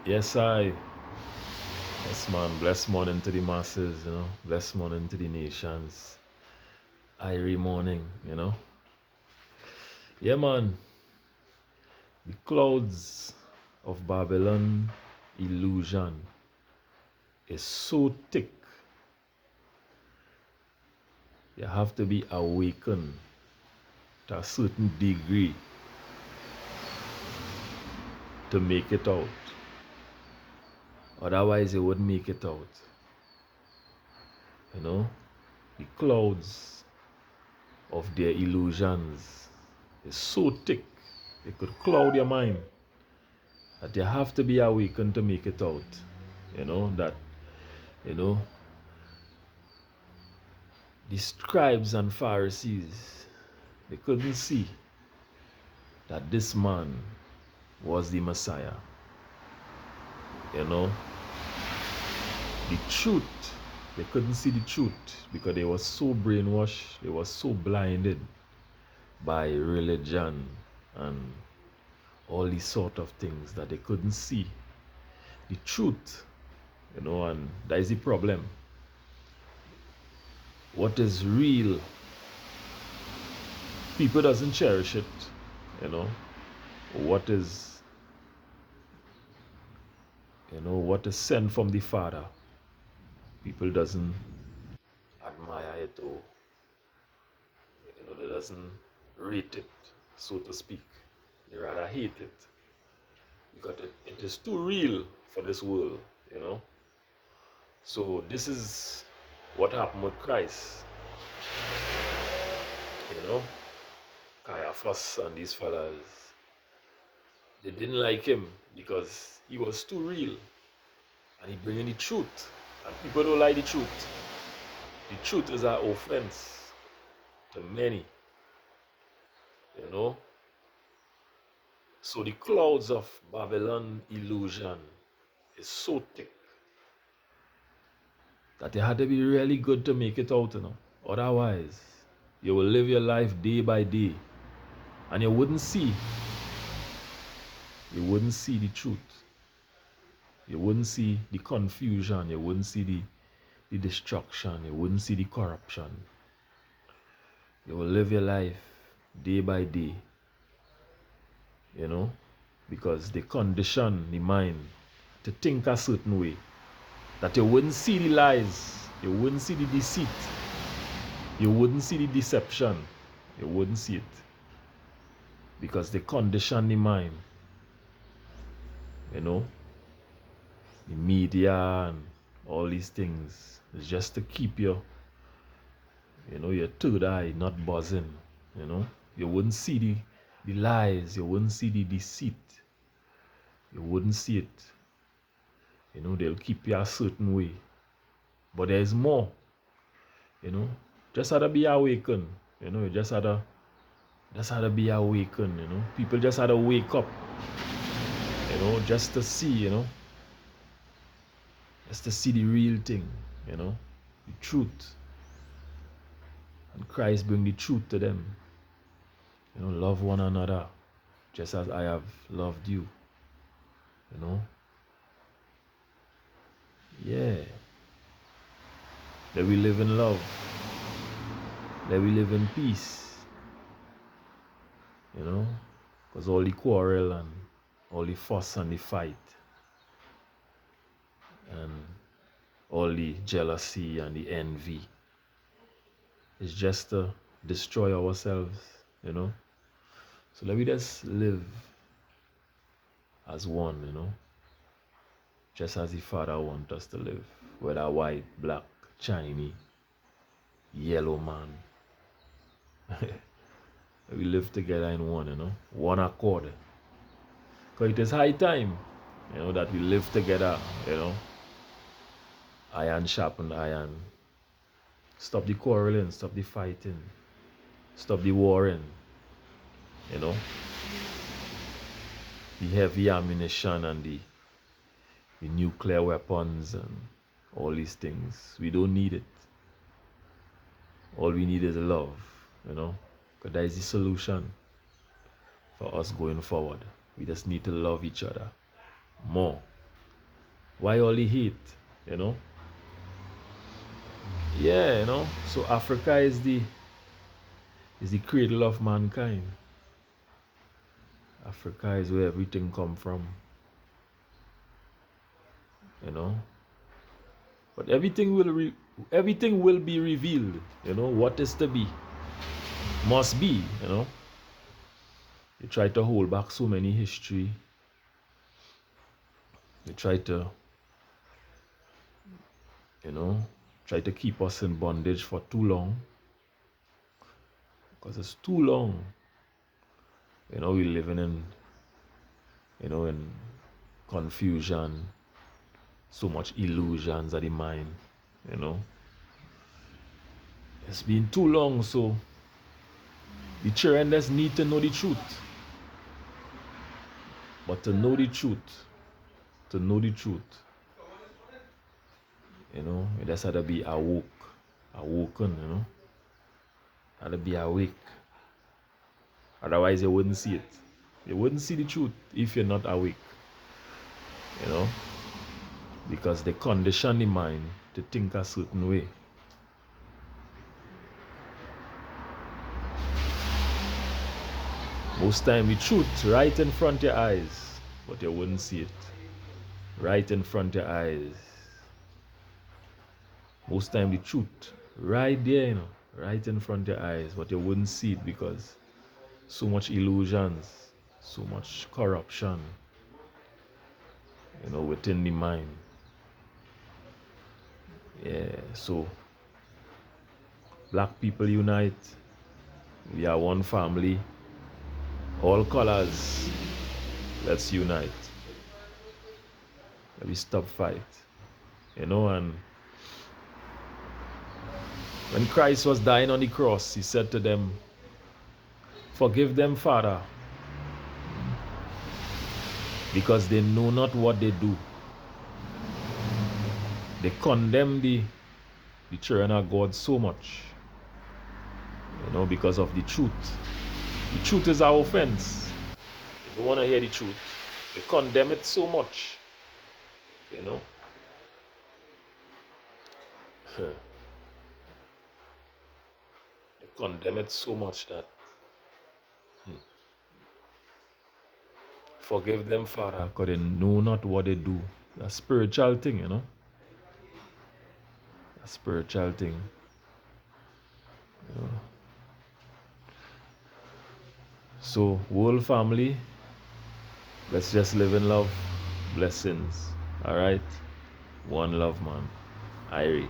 Yes, I. Yes, man. Blessed morning to the masses, Blessed morning to the nations. Irie morning. Yeah, man. The clouds of Babylon illusion is so thick. You have to be awakened to a certain degree to make it out. Otherwise, you wouldn't make it out. You know, the clouds of their illusions is so thick, it could cloud your mind. That you have to be awakened to make it out. That, you know, the scribes and Pharisees, they couldn't see that this man was the Messiah. You know, the truth, they couldn't see the truth because they were so brainwashed, they were so blinded by religion and all these sort of things that they couldn't see the truth. And that is the problem. What is real, people doesn't cherish it. you know what is what is sent from the Father, people doesn't admire it, or they doesn't rate it, so to speak. They rather hate it because it is too real for this world. So this is what happened with Christ. you know Caiaphas and these fellas, they didn't like him because he was too real and he bringing the truth, and people don't like the truth. The truth is an offense to many. you know So the clouds of Babylon illusion is so thick that you had to be really good to make it out. Otherwise, you will live your life day by day and you wouldn't see the truth. You wouldn't see the confusion. You wouldn't see the destruction. You wouldn't see the corruption. You will live your life day by day, you know, because they condition the mind to think a certain way, that you wouldn't see the lies, you wouldn't see the deceit, you wouldn't see the deception, you wouldn't see it, because they condition the mind. you know the media and all these things is just to keep your third eye not buzzing. You wouldn't see the lies, you wouldn't see the deceit, you wouldn't see it. They'll keep you a certain way, but there's more. you know just had to be awakened. You just had to be awakened. People just had to wake up, just to see, just to see the real thing, the truth. And Christ bring the truth to them. Love one another just as I have loved you. you know yeah, that we live in love, that we live in peace. Because all the quarrel and all the fuss and the fight and all the jealousy and the envy is just to destroy ourselves. So let me just live as one, just as the Father wants us to live, whether white, black, Chinese, yellow man. We live together in one accord. Because it is high time, that we live together, iron sharpen iron. Stop the quarreling, stop the fighting, stop the warring, you know, the heavy ammunition and the nuclear weapons and all these things. We don't need it. All we need is love, because that is the solution for us going forward. We just need to love each other more. Why all the hate? You know? Yeah, you know. So Africa is the cradle of mankind. Africa is where everything come from. You know. But everything will be revealed. You know what is to be, must be. You know. You try to hold back so many history. You try to, you know, try to keep us in bondage for too long. Because it's too long. You know, we're living in, you know, in confusion, so much illusions of the mind, you know. It's been too long, so the children just need to know the truth. But to know the truth, you know, it just had to be awoken, you know. Had to be awake. Otherwise, you wouldn't see it. You wouldn't see the truth if you're not awake, you know. Because they condition the mind to think a certain way. Most time the truth right in front of your eyes, but you wouldn't see it. Right in front of your eyes. Most time the truth right there, you know, right in front of your eyes, but you wouldn't see it because so much illusions, so much corruption, you know, within the mind. Yeah, so black people unite. We are one family. All colors. Let's unite. Let me stop fight. You know, and when Christ was dying on the cross, he said to them, "Forgive them, Father, because they know not what they do." They condemn the children of God so much, you know, because of the truth. The truth is our offense. They don't want to hear the truth. They condemn it so much, you know. They condemn it so much that forgive them, Father, because they know not what they do. That's a spiritual thing, you know. A spiritual thing. You know. So, whole family, let's just live in love. Blessings. Alright? One love, man. Irie.